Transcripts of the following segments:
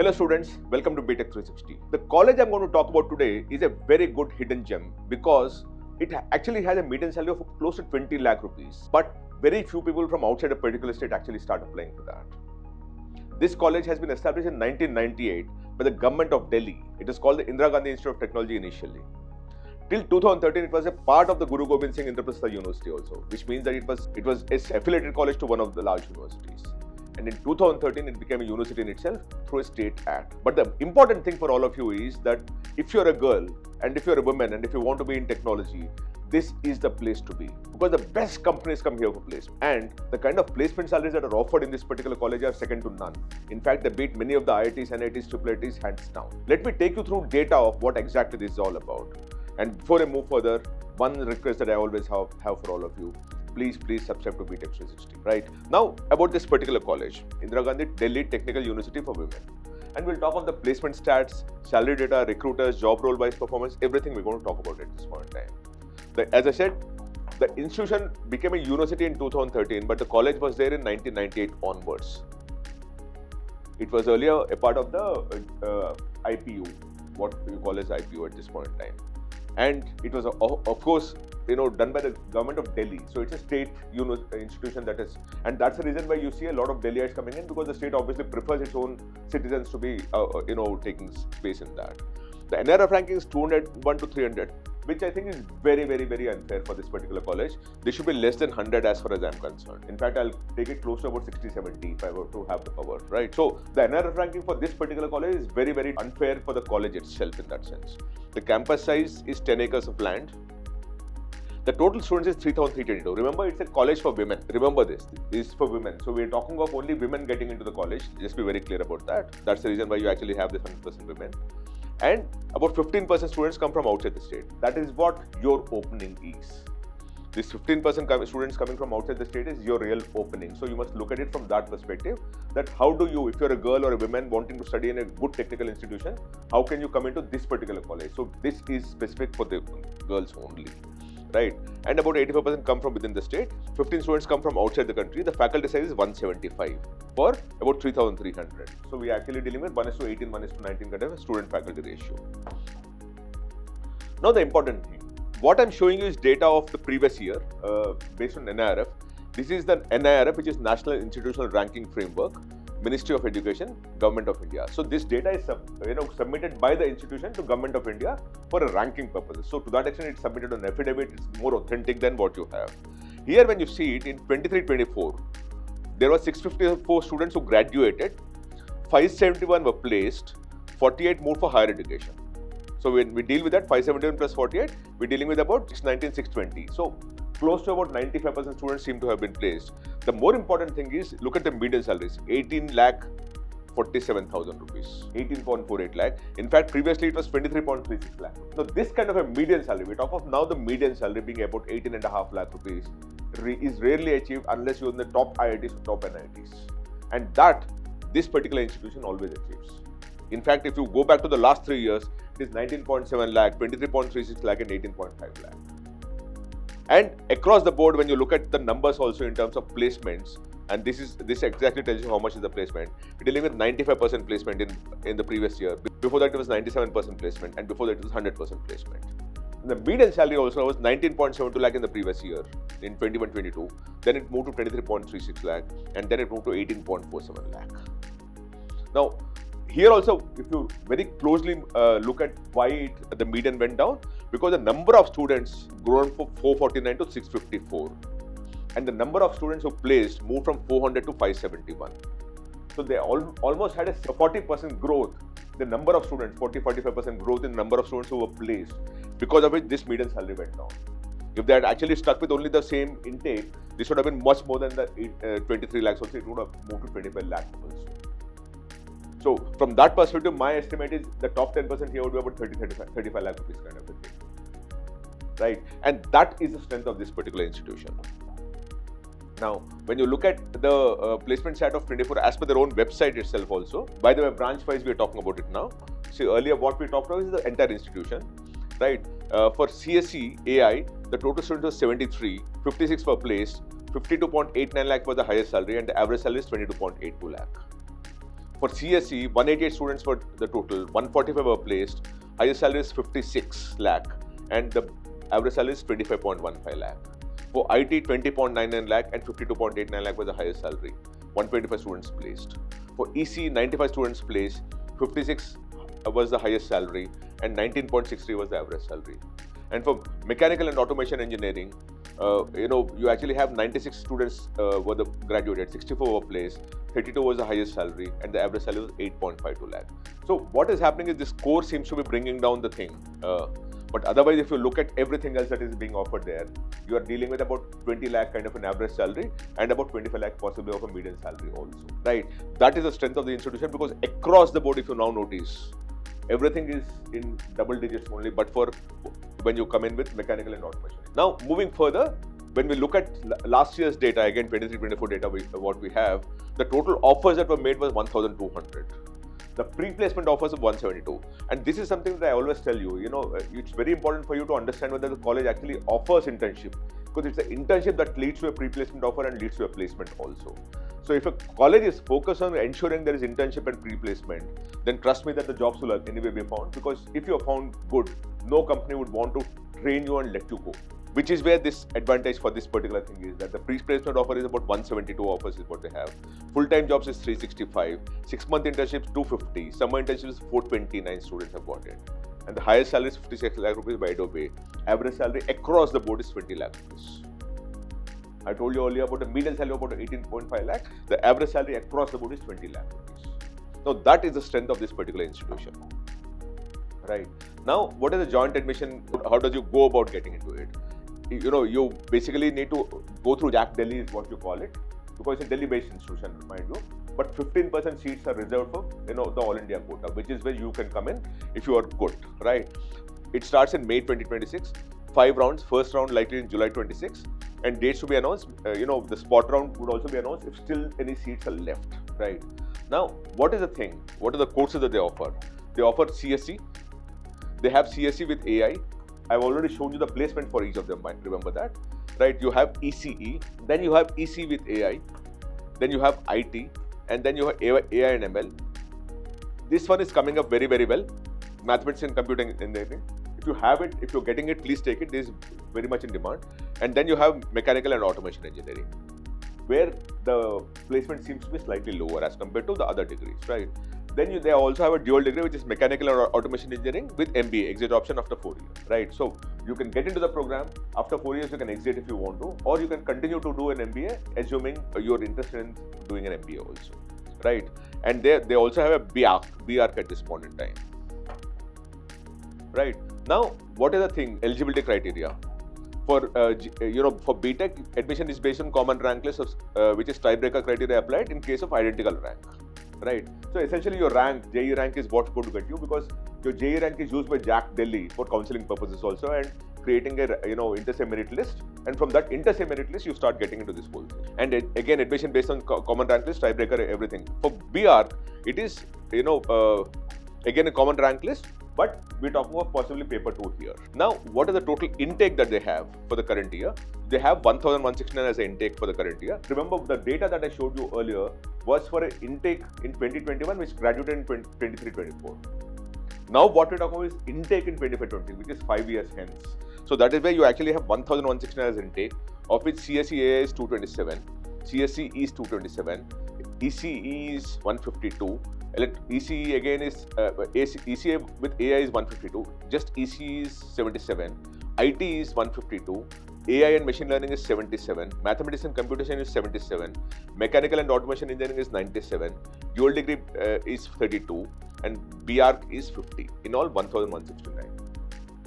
Hello students, welcome to Btech360. The college I'm going to talk about today is a very good hidden gem because it actually has a median salary of close to 20 lakh rupees. But very few people from outside a particular state actually start applying for that. This college has been established in 1998 by the government of Delhi. It is called the Indira Gandhi Institute of Technology initially. Till 2013, it was a part of the Guru Gobind Singh Indraprastha University also, which means that it was an affiliated college to one of the large universities. And in 2013, it became a university in itself through a state act. But the important thing for all of you is that if you're a girl and if you're a woman and if you want to be in technology, this is the place to be. Because the best companies come here for placement. And the kind of placement salaries that are offered in this particular college are second to none. In fact, they beat many of the IITs, NITs, IIITs hands down. Let me take you through data of what exactly this is all about. And before I move further, one request that I always have for all of you. Please subscribe to Btech360. Right now, about this particular college, Indira Gandhi Delhi Technical University for Women, and we'll talk on the placement stats, salary data, recruiters, job role-wise performance, everything we're going to talk about at this point in time. As I said, the institution became a university in 2013, but the college was there in 1998 onwards. It was earlier a part of the IPU, what we call as IPU at this point in time, and it was of course done by the government of Delhi. So it's a state institution that is, and that's the reason why you see a lot of Delhiites coming in, because the state obviously prefers its own citizens to be taking space in that. The NRF ranking is 201 to 300, which I think is very unfair for this particular college. They should be less than 100 as far as I'm concerned. In fact, I'll take it close to about 60-70 if I were to have the power, right? So the NRF ranking for this particular college is very unfair for the college itself in that sense. The campus size is 10 acres of land. The total students is 3,322. Remember, it's a college for women. Remember this is for women. So we're talking of only women getting into the college. Just be very clear about that. That's the reason why you actually have this 100% women. And about 15% students come from outside the state. That is what your opening is. This 15% students coming from outside the state is your real opening. So you must look at it from that perspective, that how do you, if you're a girl or a woman wanting to study in a good technical institution, how can you come into this particular college? So this is specific for the girls only. Right, and about 85% come from within the state. 15 students come from outside the country. The faculty size is 175 for about 3,300. So we are actually dealing with 1:18, 1:19 kind of a student-faculty ratio. Now the important thing, what I'm showing you is data of the previous year based on NIRF. This is the NIRF, which is National Institutional Ranking Framework, Ministry of Education, Government of India. So this data is submitted by the institution to Government of India for a ranking purposes. So to that extent, it's submitted on affidavit. It's more authentic than what you have. Here, when you see it in 23-24, there were 654 students who graduated, 571 were placed, 48 moved for higher education. So when we deal with that, 571 plus 48, we're dealing with about 619, 620. So close to about 95% students seem to have been placed. The more important thing is, look at the median salaries, 18,47,000 rupees, 18.48 lakh. In fact, previously it was 23.36 lakh. So this kind of a median salary, we talk of now the median salary being about 18.5 lakh rupees, is rarely achieved unless you're in the top IITs or top NITs. And that, this particular institution always achieves. In fact, if you go back to the last 3 years, it is 19.7 lakh, 23.36 lakh and 18.5 lakh. And across the board, when you look at the numbers also in terms of placements, and this exactly tells you how much is the placement. We're dealing with 95% placement in the previous year. Before that, it was 97% placement, and before that, it was 100% placement. The median salary also was 19.72 lakh in the previous year, in 21-22. Then it moved to 23.36 lakh, and then it moved to 18.47 lakh. Now, here also, if you very closely look at why the median went down, because the number of students grown from 449 to 654, and the number of students who placed moved from 400 to 571. So they almost had a 40% growth. The number of students, 40-45% growth in the number of students who were placed, because of which this median salary went down. If they had actually stuck with only the same intake, this would have been much more than the 23 lakhs. Also, it would have moved to 25 lakhs also. So from that perspective, my estimate is the top 10% here would be about 35 lakh rupees kind of a thing, right? And that is the strength of this particular institution. Now, when you look at the placement stat of 24 as per their own website itself also, by the way, branch-wise we are talking about it now. See, earlier what we talked about is the entire institution, right? For CSE AI, the total students was 73, 56 were placed, 52.89 lakh was the highest salary, and the average salary is 22.82 lakh. For CSE, 188 students were the total, 145 were placed, highest salary is 56 lakh and the average salary is 25.15 lakh. For IT, 20.99 lakh and 52.89 lakh was the highest salary, 125 students placed. For EC, 95 students placed, 56 was the highest salary and 19.63 was the average salary. And for mechanical and automation engineering, you actually have 96 students were the graduated, 64 were placed, 32 was the highest salary and the average salary was 8.52 lakh. So what is happening is this course seems to be bringing down the thing. But otherwise, if you look at everything else that is being offered there, you are dealing with about 20 lakh kind of an average salary and about 25 lakh possibly of a median salary also, right? That is the strength of the institution, because across the board, if you now notice, everything is in double digits only, but for when you come in with mechanical and automation. Now, moving further, when we look at last year's data, again 23-24 data, what we have, the total offers that were made was 1,200. The pre-placement offers of 172. And this is something that I always tell you, it's very important for you to understand whether the college actually offers internship, because it's the internship that leads to a pre-placement offer and leads to a placement also. So if a college is focused on ensuring there is internship and pre-placement, then trust me that the jobs will anyway be found, because if you are found good, no company would want to train you and let you go. Which is where this advantage for this particular thing is that the pre-placement offer is about 172 offers is what they have. Full-time jobs is 365, 6-month internships 250, summer internships 429 students have got it. And the highest salary is 56 lakh rupees by Adobe. Average salary across the board is 20 lakh rupees. I told you earlier about the median salary about 18.5 lakh. The average salary across the board is 20 lakh rupees. Now that is the strength of this particular institution. Right. Now, what is the joint admission? How does you go about getting into it? You basically need to go through JEE Delhi is what you call it, because it's a Delhi-based institution, mind you. But 15% seats are reserved for the All India quota, which is where you can come in if you are good, right? It starts in May 2026. 5 rounds. First round likely in July 26, and dates to be announced. The spot round would also be announced if still any seats are left, right? Now, what is the thing? What are the courses that they offer? They offer CSE. They have CSE with AI. I've already shown you the placement for each of them, remember that, right? You have ECE, then you have EC with AI, then you have IT, and then you have AI and ML. This one is coming up very, very well. Mathematics and computing engineering. If you have it, if you're getting it, please take it. This is very much in demand. And then you have mechanical and automation engineering, where the placement seems to be slightly lower as compared to the other degrees, right? Then they also have a dual degree, which is mechanical and automation engineering with MBA, exit option after 4 years, right? So you can get into the program. After 4 years, you can exit if you want to, or you can continue to do an MBA, assuming you're interested in doing an MBA also, right? And they also have a BARC at this point in time, right? Now, what is the thing? Eligibility criteria. For B.Tech, admission is based on common rank list, which is tiebreaker criteria applied in case of identical rank. Right. So essentially your rank, JEE rank is what's going to get you, because your JEE rank is used by JEE Delhi for counselling purposes also, and creating a inter-se merit list, and from that inter-se merit list you start getting into this whole thing. And again, admission based on common rank list, tiebreaker, everything. For BR, it is again a common rank list, but we're talking of possibly paper 2 here. Now, what is the total intake that they have for the current year? They have 1,169 as an intake for the current year. Remember, the data that I showed you earlier was for an intake in 2021, which graduated in 23-24. Now, what we're talking about is intake in 25-26, which is 5 years hence. So that is where you actually have 1,169 as intake, of which CSE AI is 227, CSE is 227, ECE is 152. ECE again is ECE with AI is 152, just ECE is 77, IT is 152, AI and machine learning is 77, mathematics and computation is 77, mechanical and automation engineering is 97, dual degree is 32, and BARC is 50. In all, 1,169,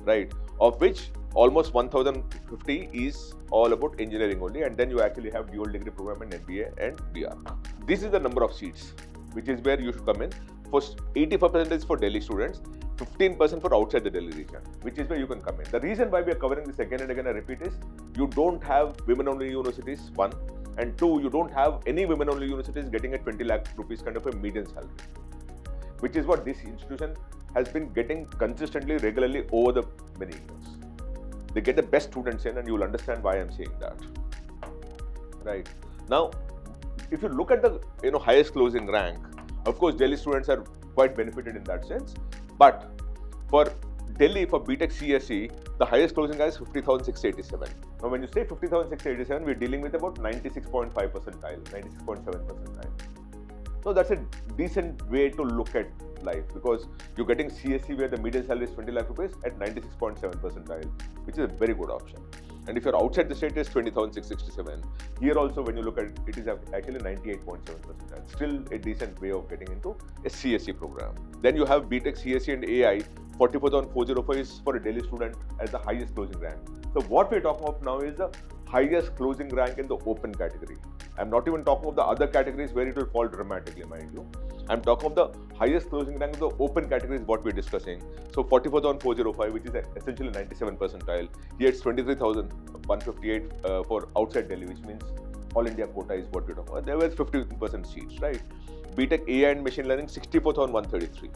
right? Of which almost 1,050 is all about engineering only, and then you actually have dual degree program and MBA and BARC. This is the number of seats, which is where you should come in. First, 85% is for Delhi students, 15% for outside the Delhi region, which is where you can come in. The reason why we are covering this again and again, I repeat, is you don't have women-only universities, 1, and 2, you don't have any women-only universities getting a 20 lakh rupees kind of a median salary, which is what this institution has been getting consistently, regularly over the many years. They get the best students in, and you will understand why I'm saying that. Right. Now, if you look at the highest closing rank Of course, Delhi students are quite benefited in that sense. But for Delhi, for B.Tech CSE, the highest closing is 50,687. Now, when you say 50,687, we're dealing with about 96.5 percentile, 96.7 percentile. So that's a decent way to look at life, because you're getting CSE where the median salary is 20 lakh rupees at 96.7 percentile, which is a very good option. And if you're outside the state, it's 20,667. Here also, when you look at it, it is actually 98.7 percentile. Still a decent way of getting into a CSE program. Then you have B.Tech CSE and AI. 44,405 is for a Delhi student as the highest closing rank. So what we're talking of now is the highest closing rank in the open category. I'm not even talking of the other categories where it will fall dramatically, mind you. I'm talking of the highest closing rank in the open category is what we're discussing. So 44,405, which is essentially 97 percentile. Here it's 23,158 for outside Delhi, which means all India quota is what we're talking about. There was 50% seats, right? B.Tech AI and machine learning, 64,133.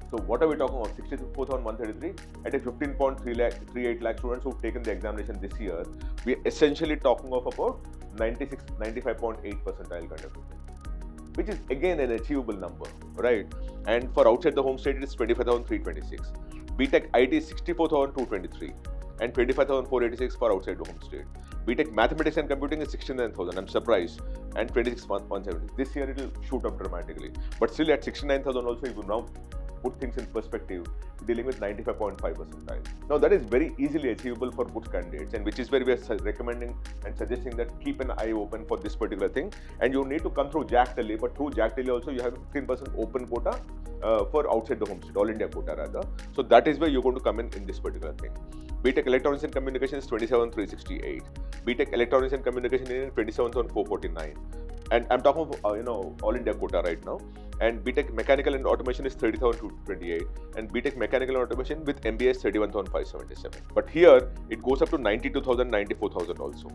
So what are we talking about? 64,133 at a 15.38 lakh students who've taken the examination this year. We're essentially talking of about 95.8 percentile kind of thing, which is again an achievable number, right? And for outside the home state, it is 25,326. B.Tech IT is 64,223 and 25,486 for outside the home state. B.Tech Mathematics and Computing is 69,000. I'm surprised. And 26,170. This year it will shoot up dramatically. But still at 69,000 also, if you now put things in perspective, dealing with 95.5 percentile. Now that is very easily achievable for good candidates, and which is where we are recommending and suggesting that keep an eye open for this particular thing. And you need to come through JAC Delhi, but through JAC Delhi also you have 15% open quota for outside the home state, all India quota rather. So that is where you're going to come in this particular thing. B.Tech Electronics and Communication is 27,368. B.Tech Electronics and Communication is 27,449. And I'm talking of all India quota right now. And B.Tech Mechanical and Automation is 30,228, and B.Tech Mechanical and Automation with MBA is 31,577. But here it goes up to 92,000, 94,000 also.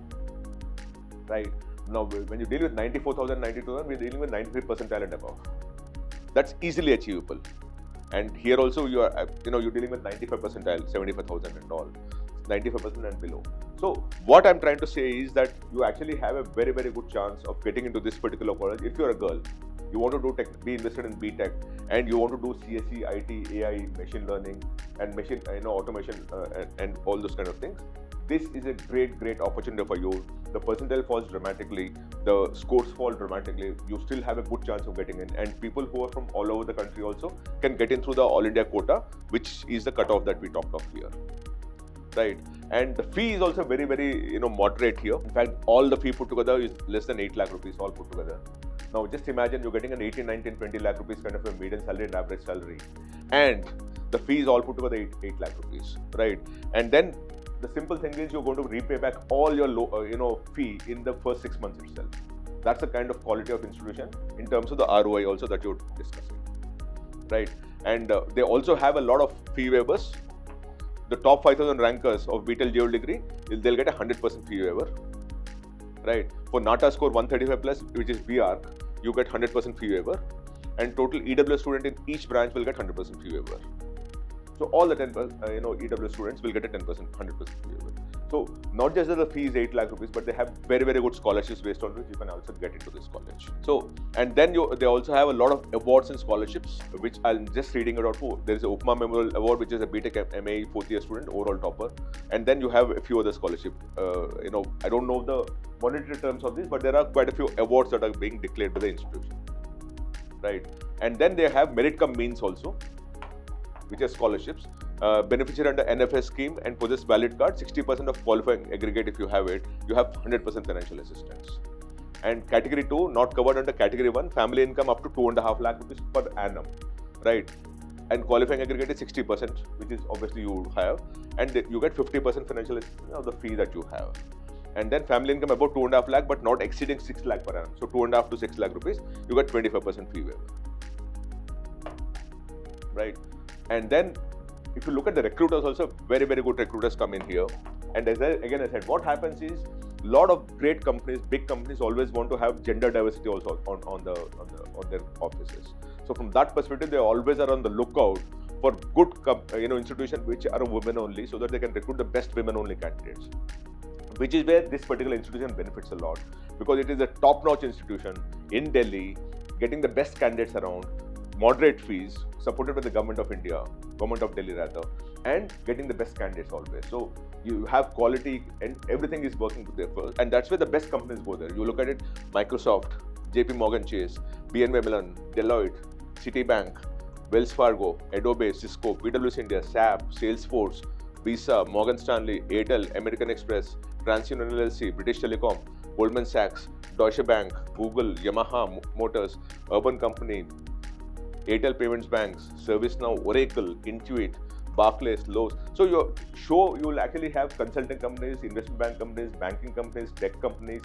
Right now, when you deal with 94,000, 92,000, we're dealing with 93 percentile and above. That's easily achievable. And here also you're dealing with 95 percentile, 75,000 and all, 95% and below. So what I'm trying to say is that you actually have a very, very good chance of getting into this particular college if you're a girl. You want to do be invested in B.Tech, and you want to do CSE, IT, AI, machine learning, and automation, and all those kind of things. This is a great opportunity for you. The percentile falls dramatically, the scores fall dramatically. You still have a good chance of getting in, and people who are from all over the country also can get in through the All India quota, which is the cutoff that we talked of here. Right, and the fee is also very, very moderate here. In fact, all the fee put together is less than 8 lakh rupees all put together. Now just imagine you're getting an 18, 19, 20 lakh rupees kind of a median salary and average salary, and the fee is all put together 8 lakh rupees, right? And then the simple thing is you're going to repay back all your fee in the first 6 months itself. That's the kind of quality of institution in terms of the ROI also that you're discussing, right? And they also have a lot of fee waivers. The top 5,000 rankers of BTech JEE degree, they'll get a 100% fee waiver, right? For NATA score 135 plus, which is BARC, you get 100% fee waiver, and total EW student in each branch will get 100% fee waiver. So all the 10% EW students will get a 10%, 100% fee waiver. So not just that the fee is 8 lakh rupees, but they have very, very good scholarships based on which you can also get into this college. So, and then they also have a lot of awards and scholarships, which I'm just reading it out for. There is a Upma Memorial Award, which is a BTech MA 4th year student, overall topper. And then you have a few other scholarships. I don't know the monetary terms of this, but there are quite a few awards that are being declared by the institution, right? And then they have merit cum means also, which are scholarships. Beneficiary under NFS scheme and possess valid card, 60% of qualifying aggregate if you have it, you have 100% financial assistance. And category 2, not covered under category 1, family income up to 2.5 lakh rupees per annum, right? And qualifying aggregate is 60%, which is obviously you have, and you get 50% financial assistance of the fee that you have. And then family income about 2.5 lakh, but not exceeding 6 lakh per annum. So 2.5 to 6 lakh rupees, you get 25% fee waiver, right? And then if you look at the recruiters also, very, very good recruiters come in here. And as I said, what happens is a lot of great companies, big companies always want to have gender diversity also on their offices. So from that perspective, they always are on the lookout for good institutions which are women only, so that they can recruit the best women only candidates. Which is where this particular institution benefits a lot, because it is a top-notch institution in Delhi, getting the best candidates around, moderate fees, supported by the government of India, government of Delhi rather, and getting the best candidates always. So you have quality and everything is working there first, and that's where the best companies go there. You look at it, Microsoft, JP Morgan Chase, BNY Mellon, Deloitte, Citibank, Wells Fargo, Adobe, Cisco, PwC India, SAP, Salesforce, Visa, Morgan Stanley, Airtel, American Express, TransUnion LLC, British Telecom, Goldman Sachs, Deutsche Bank, Google, Yamaha Motors, Urban Company, Airtel Payments Banks, ServiceNow, Oracle, Intuit, Barclays, Lowe's. So you will actually have consulting companies, investment bank companies, banking companies, tech companies,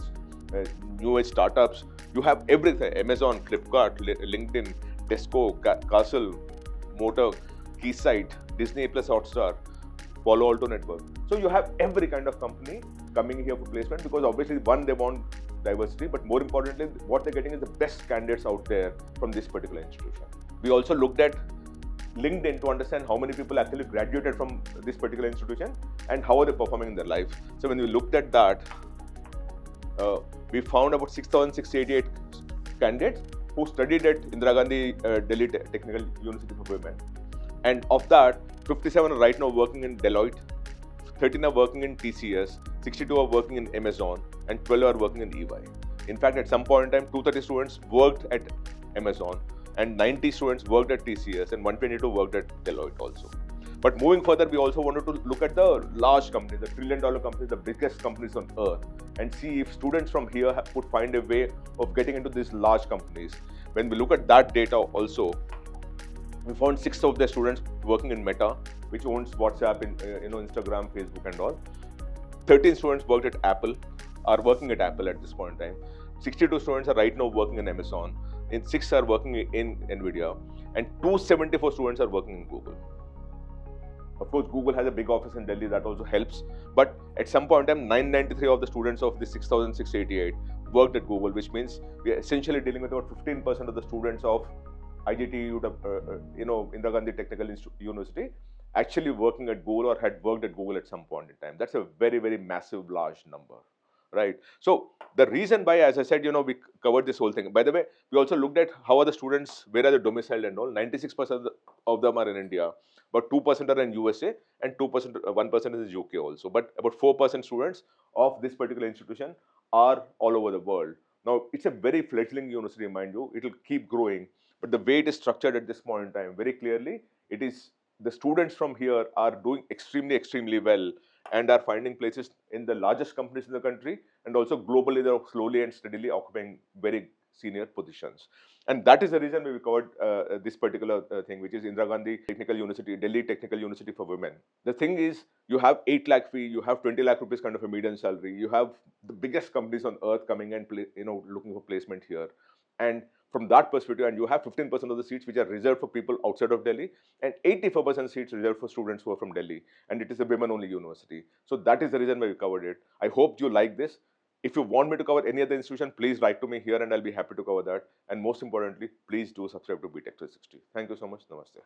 new age startups. You have everything: Amazon, Flipkart, LinkedIn, Tesco, Castle, Motor, Keysight, Disney Plus Hotstar, Palo Alto Network. So you have every kind of company coming here for placement, because obviously one, they want diversity, but more importantly, what they're getting is the best candidates out there from this particular institution. We also looked at LinkedIn to understand how many people actually graduated from this particular institution and how are they performing in their life. So when we looked at that, we found about 6,688 candidates who studied at Indira Gandhi Delhi Technical University for Women. And of that, 57 are right now working in Deloitte, 13 are working in TCS, 62 are working in Amazon, and 12 are working in EY. In fact, at some point in time, 230 students worked at Amazon, and 90 students worked at TCS, and 122 worked at Deloitte also. But moving further, we also wanted to look at the large companies, the trillion-dollar companies, the biggest companies on earth, and see if students from here could find a way of getting into these large companies. When we look at that data also, we found 6 of the students working in Meta, which owns WhatsApp, Instagram, Facebook, and all. 13 students worked at Apple, are working at Apple at this point in time. 62 students are right now working in Amazon, and 6 are working in Nvidia, and 274 students are working in Google. Of course, Google has a big office in Delhi, that also helps. But at some point in time, 993 of the students of the 6,688 worked at Google, which means we are essentially dealing with about 15% of the students of IGDTUW, Indira Gandhi Technical University, actually working at Google or had worked at Google at some point in time. That's a very, very massive, large number, right? So the reason why, as I said, we covered this whole thing. By the way, we also looked at how are the students, where are they domiciled and all. 96% of them are in India, about 2% are in USA, and 1% is in UK also. But about 4% students of this particular institution are all over the world. Now, it's a very fledgling university, mind you. It will keep growing. But the way it is structured at this point in time, very clearly, it is the students from here are doing extremely, extremely well and are finding places in the largest companies in the country, and also globally, they're slowly and steadily occupying very senior positions. And that is the reason we covered this particular thing, which is Indira Gandhi Technical University, Delhi Technical University for Women. The thing is, you have 8 lakh fee, you have 20 lakh rupees kind of a median salary, you have the biggest companies on earth coming and looking for placement here. And from that perspective, and you have 15% of the seats which are reserved for people outside of Delhi, and 84% seats reserved for students who are from Delhi, and it is a women-only university. So that is the reason why we covered it. I hope you like this. If you want me to cover any other institution, please write to me here and I'll be happy to cover that. And most importantly, please do subscribe to Btech360. Thank you so much. Namaste.